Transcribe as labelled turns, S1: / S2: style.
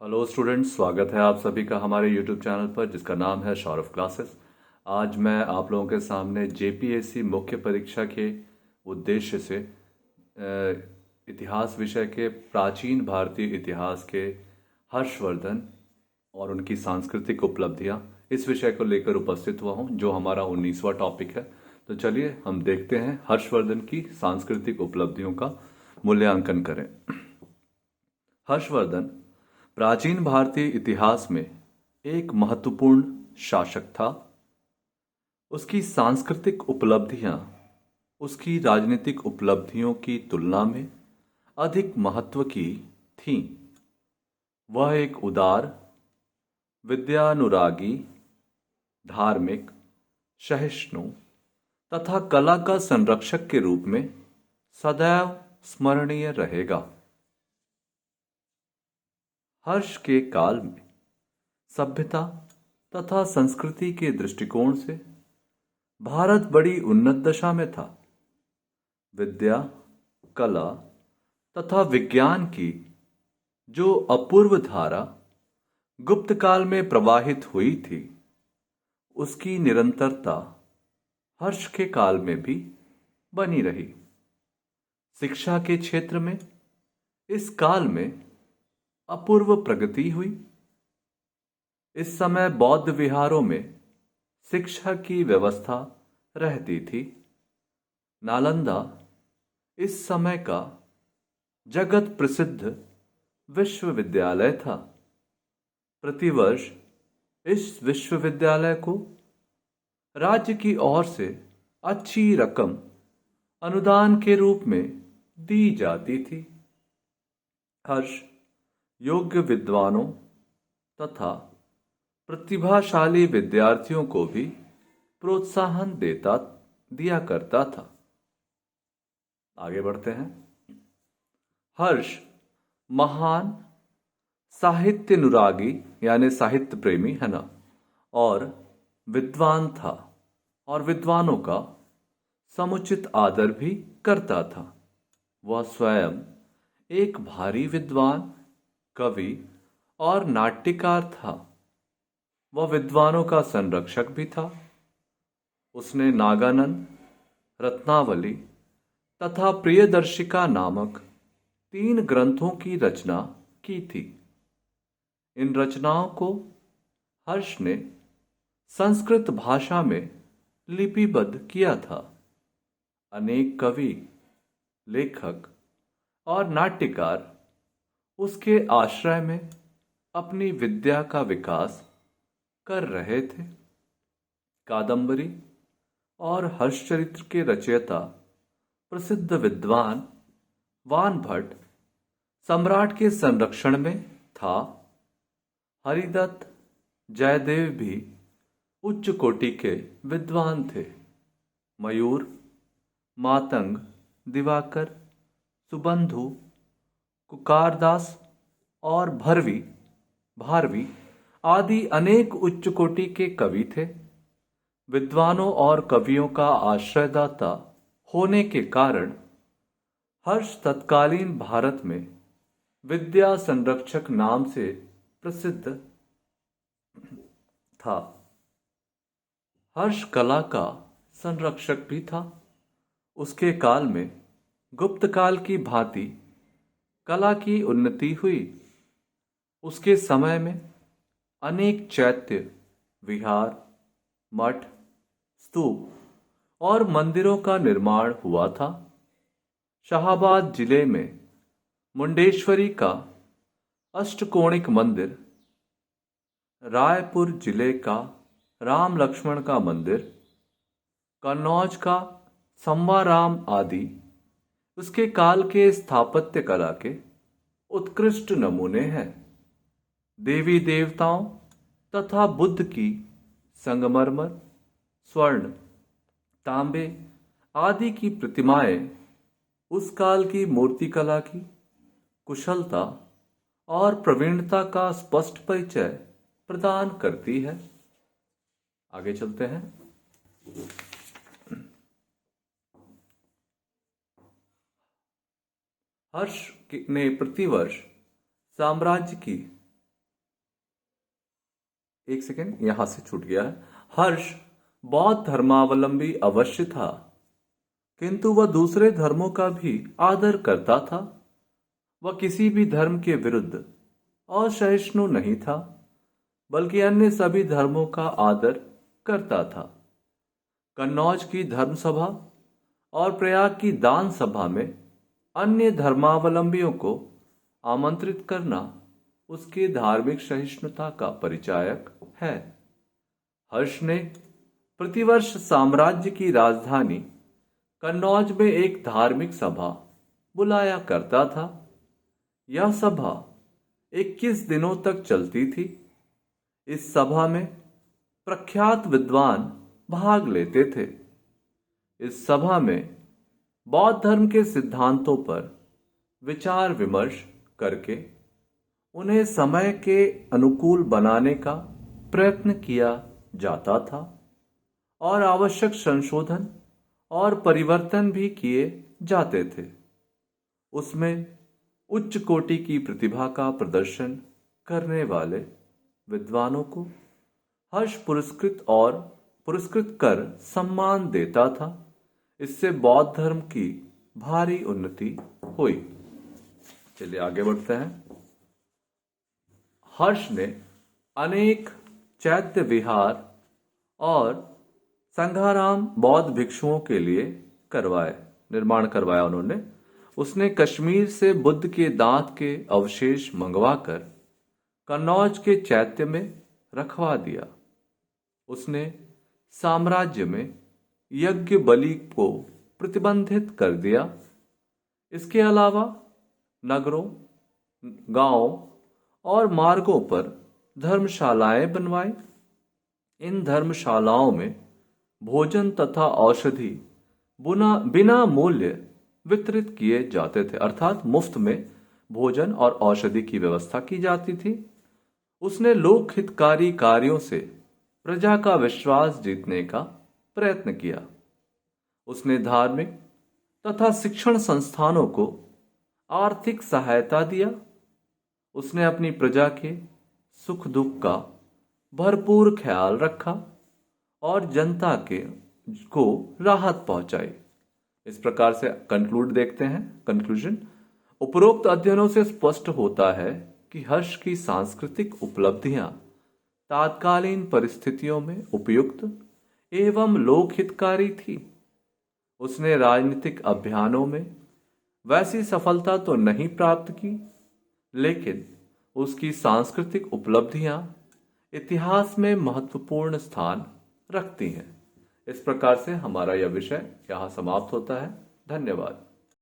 S1: Hello students, स्वागत है आप सभी का हमारे यूट्यूब चैनल पर जिसका नाम है सौरभ क्लासेस। आज मैं आप लोगों के सामने जेपीएससी मुख्य परीक्षा के उद्देश्य से इतिहास विषय के प्राचीन भारतीय इतिहास के हर्षवर्धन और उनकी सांस्कृतिक उपलब्धियां इस विषय को लेकर उपस्थित हुआ हूं, जो हमारा 19वां टॉपिक है। तो चलिए हम देखते हैं हर्षवर्धन की सांस्कृतिक उपलब्धियों का मूल्यांकन करें। हर्षवर्धन प्राचीन भारतीय इतिहास में एक महत्वपूर्ण शासक था। उसकी सांस्कृतिक उपलब्धियां उसकी राजनीतिक उपलब्धियों की तुलना में अधिक महत्व की थीं। वह एक उदार, विद्यानुरागी, धार्मिक, सहिष्णु तथा कला का संरक्षक के रूप में सदैव स्मरणीय रहेगा। हर्ष के काल में सभ्यता तथा संस्कृति के दृष्टिकोण से भारत बड़ी उन्नत दशा में था। विद्या, कला तथा विज्ञान की जो अपूर्व धारा गुप्त काल में प्रवाहित हुई थी, उसकी निरंतरता हर्ष के काल में भी बनी रही। शिक्षा के क्षेत्र में इस काल में अपूर्व प्रगति हुई। इस समय बौद्ध विहारों में शिक्षा की व्यवस्था रहती थी। नालंदा इस समय का जगत प्रसिद्ध विश्वविद्यालय था। प्रतिवर्ष इस विश्वविद्यालय को राज्य की ओर से अच्छी रकम अनुदान के रूप में दी जाती थी। हर्ष योग्य विद्वानों तथा प्रतिभाशाली विद्यार्थियों को भी प्रोत्साहन दिया करता था। आगे बढ़ते हैं। हर्ष महान साहित्य अनुरागी यानी साहित्य प्रेमी है ना, और विद्वान था और विद्वानों का समुचित आदर भी करता था। वह स्वयं एक भारी विद्वान, कवि और नाट्यकार था। वह विद्वानों का संरक्षक भी था। उसने नागानंद, रत्नावली तथा प्रियदर्शिका नामक 3 ग्रंथों की रचना की थी। इन रचनाओं को हर्ष ने संस्कृत भाषा में लिपिबद्ध किया था। अनेक कवि, लेखक और नाट्यकार उसके आश्रय में अपनी विद्या का विकास कर रहे थे। कादंबरी और हर्षचरित्र के रचयिता प्रसिद्ध विद्वान वानभट्ट सम्राट के संरक्षण में था। हरिदत्त, जयदेव भी उच्च कोटि के विद्वान थे। मयूर, मातंग, दिवाकर, सुबंधु, कुकारदास और भारवी आदि अनेक उच्च कोटि के कवि थे। विद्वानों और कवियों का आश्रयदाता होने के कारण हर्ष तत्कालीन भारत में विद्या संरक्षक नाम से प्रसिद्ध था। हर्ष कला का संरक्षक भी था। उसके काल में गुप्त काल की भांति कला की उन्नति हुई। उसके समय में अनेक चैत्य, विहार, मठ, स्तूप और मंदिरों का निर्माण हुआ था। शाहाबाद जिले में मुंडेश्वरी का अष्टकोणिक मंदिर, रायपुर जिले का राम लक्ष्मण का मंदिर, कन्नौज का संवाराम आदि उसके काल के स्थापत्य कला के उत्कृष्ट नमूने हैं। देवी देवताओं तथा बुद्ध की संगमरमर, स्वर्ण, तांबे आदि की प्रतिमाएं उस काल की मूर्तिकला की कुशलता और प्रवीणता का स्पष्ट परिचय प्रदान करती है। आगे चलते हैं। हर्ष ने प्रतिवर्ष साम्राज्य की एक सेकेंड, यहां से छूट गया है। हर्ष बौद्ध धर्मावलंबी अवश्य था, किंतु वह दूसरे धर्मों का भी आदर करता था। वह किसी भी धर्म के विरुद्ध असहिष्णु नहीं था, बल्कि अन्य सभी धर्मों का आदर करता था। कन्नौज की धर्म सभा और प्रयाग की दान सभा में अन्य धर्मावलंबियों को आमंत्रित करना उसके धार्मिक सहिष्णुता का परिचायक है। हर्ष ने प्रतिवर्ष साम्राज्य की राजधानी कन्नौज में एक धार्मिक सभा बुलाया करता था। यह सभा 21 दिनों तक चलती थी। इस सभा में प्रख्यात विद्वान भाग लेते थे। इस सभा में बौद्ध धर्म के सिद्धांतों पर विचार विमर्श करके उन्हें समय के अनुकूल बनाने का प्रयत्न किया जाता था और आवश्यक संशोधन और परिवर्तन भी किए जाते थे। उसमें उच्च कोटि की प्रतिभा का प्रदर्शन करने वाले विद्वानों को हर्ष पुरस्कृत कर सम्मान देता था। इससे बौद्ध धर्म की भारी उन्नति हुई। चलिए आगे बढ़ते हैं। हर्ष ने अनेक चैत्य विहार और संघाराम बौद्ध भिक्षुओं के लिए निर्माण करवाया उन्होंने। उसने कश्मीर से बुद्ध के दांत के अवशेष मंगवाकर कन्नौज के चैत्य में रखवा दिया। उसने साम्राज्य में यज्ञ बलि को प्रतिबंधित कर दिया। इसके अलावा नगरों, गांवों और मार्गों पर धर्मशालाएं बनवाई। इन धर्मशालाओं में भोजन तथा औषधि बिना मूल्य वितरित किए जाते थे, अर्थात मुफ्त में भोजन और औषधि की व्यवस्था की जाती थी। उसने लोक हितकारी कार्यों से प्रजा का विश्वास जीतने का प्रयत्न किया। उसने धार्मिक तथा शिक्षण संस्थानों को आर्थिक सहायता दिया। उसने अपनी प्रजा के सुख दुख का भरपूर ख्याल रखा और जनता को राहत पहुंचाई। इस प्रकार से देखते हैं कंक्लूजन। उपरोक्त अध्ययनों से स्पष्ट होता है कि हर्ष की सांस्कृतिक उपलब्धियां तात्कालीन परिस्थितियों में उपयुक्त एवं लोकहितकारी थी। उसने राजनीतिक अभियानों में वैसी सफलता तो नहीं प्राप्त की, लेकिन उसकी सांस्कृतिक उपलब्धियां इतिहास में महत्वपूर्ण स्थान रखती हैं। इस प्रकार से हमारा यह विषय यहाँ समाप्त होता है। धन्यवाद।